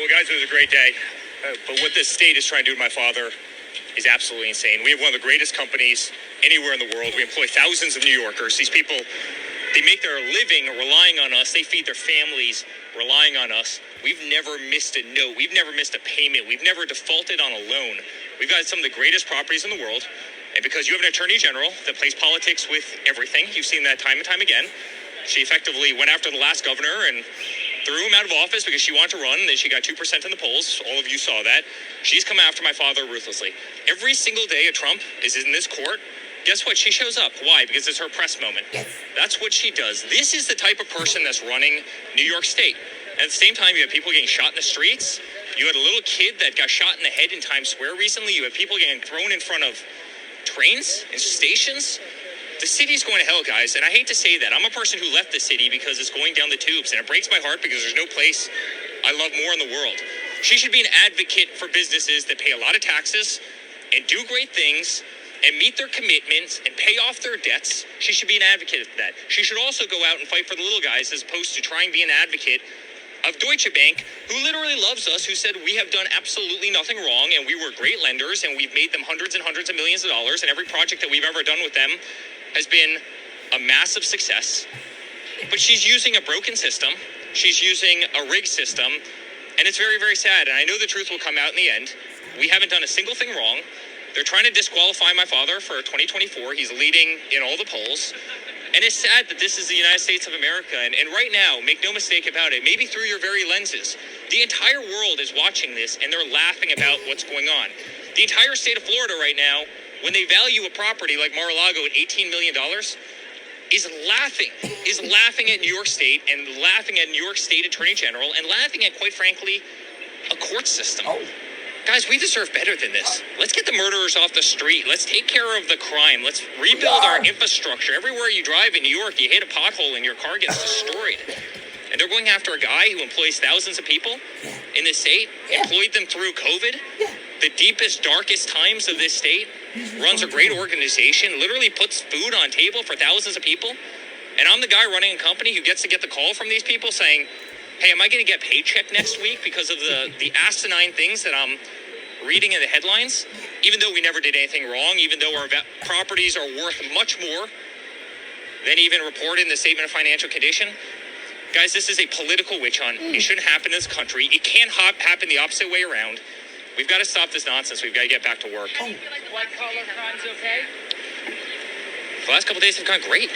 Well, guys, it was a great day. But what this state is trying to do to my father is absolutely insane. We have one of the greatest companies anywhere in the world. We employ thousands of New Yorkers. These people, they make their living relying on us. They feed their families relying on us. We've never missed a note. We've never missed a payment. We've never defaulted on a loan. We've got some of the greatest properties in the world. And because you have an attorney general that plays politics with everything, you've seen that time and time again. She effectively went after the last governor and threw him out of office because she wanted to run, and then she got 2% in the polls. All of you saw that. She's come after my father ruthlessly. Every single day a Trump is in this court, guess what? She shows up. Why? Because it's her press moment. Yes. That's what she does. This is the type of person that's running New York State. And at the same time, you have people getting shot in the streets. You had a little kid that got shot in the head in Times Square recently. You have people getting thrown in front of trains and stations. The city's going to hell, guys, and I hate to say that. I'm a person who left the city because it's going down the tubes, and it breaks my heart because there's no place I love more in the world. She should be an advocate for businesses that pay a lot of taxes and do great things and meet their commitments and pay off their debts. She should be an advocate for that. She should also go out and fight for the little guys as opposed to trying to be an advocate of Deutsche Bank, who literally loves us, who said we have done absolutely nothing wrong and we were great lenders and we've made them hundreds and hundreds of millions of dollars, and every project that we've ever done with them has been a massive success. But she's using a broken system. She's using a rigged system. And it's very, very sad. And I know the truth will come out in the end. We haven't done a single thing wrong. They're trying to disqualify my father for 2024. He's leading in all the polls. And it's sad that this is the United States of America. And right now, make no mistake about it, maybe through your very lenses, the entire world is watching this and they're laughing about what's going on. The entire state of Florida right now, when they value a property like Mar-a-Lago at $18 million, is laughing at New York State and laughing at New York State Attorney General and laughing at, quite frankly, a court system. Oh. Guys, we deserve better than this. Let's get the murderers off the street. Let's take care of the crime. Let's rebuild our infrastructure. Everywhere you drive in New York, you hit a pothole and your car gets destroyed. And they're going after a guy who employs thousands of people in this state, employed them through COVID, the deepest, darkest times of this state, runs a great organization, literally puts food on table for thousands of people. And I'm the guy running a company who gets to get the call from these people saying, hey, am I going to get paycheck next week because of the asinine things that I'm reading in the headlines? Even though we never did anything wrong, even though our properties are worth much more than even reported in the statement of financial condition. Guys, this is a political witch hunt. It shouldn't happen in this country. It can't happen the opposite way around. We've got to stop this nonsense. We've got to get back to work. White-collar crime's okay? The last couple of days have gone great.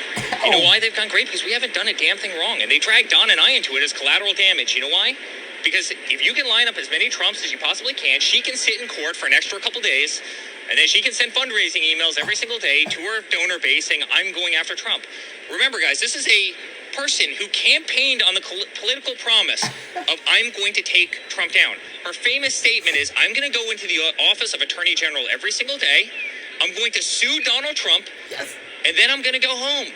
You know why they've gone great? Because we haven't done a damn thing wrong. And they dragged Don and I into it as collateral damage. You know why? Because if you can line up as many Trumps as you possibly can, she can sit in court for an extra couple days, and then she can send fundraising emails every single day to her donor base saying, I'm going after Trump. Remember, guys, this is a person who campaigned on the political promise of I'm going to take Trump down. Her famous statement is, I'm going to go into the office of Attorney General every single day. I'm going to sue Donald Trump. Yes. And then I'm going to go home.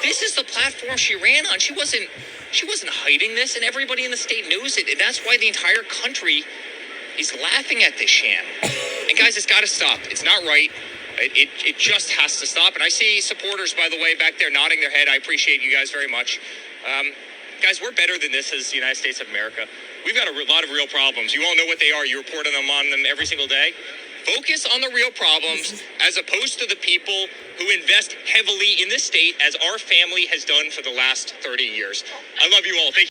This is the platform she ran on. She wasn't hiding this, and everybody in the state knows it. And that's why the entire country is laughing at this sham. And guys, it's got to stop. It's not right. It just has to stop. And I see supporters, by the way, back there nodding their head. I appreciate you guys very much. Guys, we're better than this as the United States of America. We've got a lot of real problems. You all know what they are. You report on them every single day. Focus on the real problems as opposed to the people who invest heavily in this state as our family has done for the last 30 years. I love you all. Thank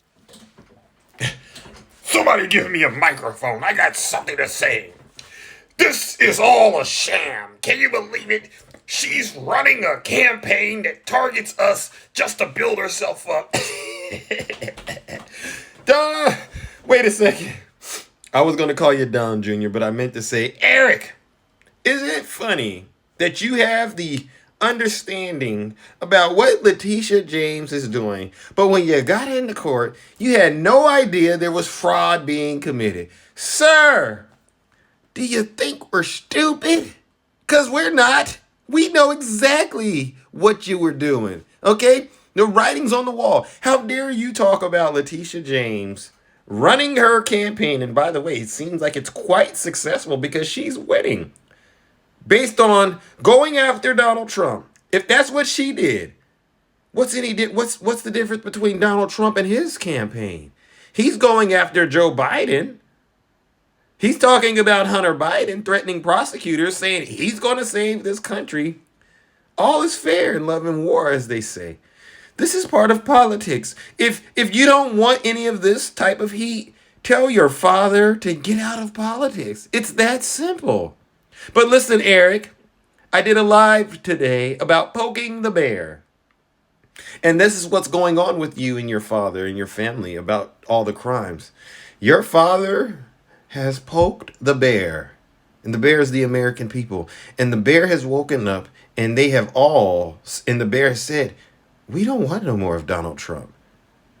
you. Somebody give me a microphone. I got something to say. This is all a sham. Can you believe it? She's running a campaign that targets us just to build herself up. Duh. Wait a second. I was going to call you Don Jr., but I meant to say, Eric, isn't it funny that you have the understanding about what Letitia James is doing, but when you got into court, you had no idea there was fraud being committed? Sir, do you think we're stupid? Because we're not. We know exactly what you were doing, okay? The writing's on the wall. How dare you talk about Letitia James running her campaign? And by the way, it seems like it's quite successful because she's winning based on going after Donald Trump. If that's what she did, what's the difference between Donald Trump and his campaign? He's going after Joe Biden He's talking about Hunter Biden threatening prosecutors, saying he's going to save this country. All is fair in love and war, as they say. This is part of politics. If you don't want any of this type of heat, tell your father to get out of politics. It's that simple. But listen, Eric, I did a live today about poking the bear. And this is what's going on with you and your father and your family about all the crimes. Your father has poked the bear. And the bear is the American people. And the bear has woken up and they have all, and the bear said, we don't want no more of Donald Trump.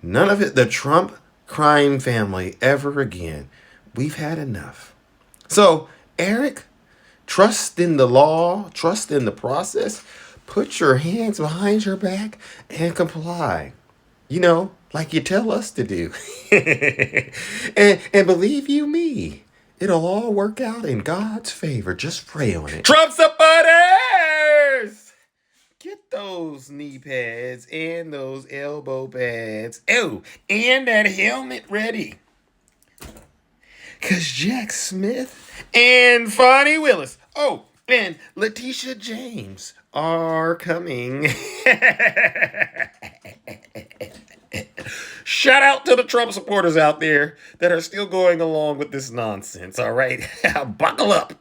None of it, the Trump crime family ever again. We've had enough. So, Eric, trust in the law, trust in the process. Put your hands behind your back and comply. You know, like you tell us to do. and believe you me, it'll all work out in God's favor. Just pray on it. Trump supporters! Get those knee pads and those elbow pads. Oh, and that helmet ready. Because Jack Smith and Fonnie Willis, oh, and Letitia James are coming. Shout out to the Trump supporters out there that are still going along with this nonsense, all right? Buckle up.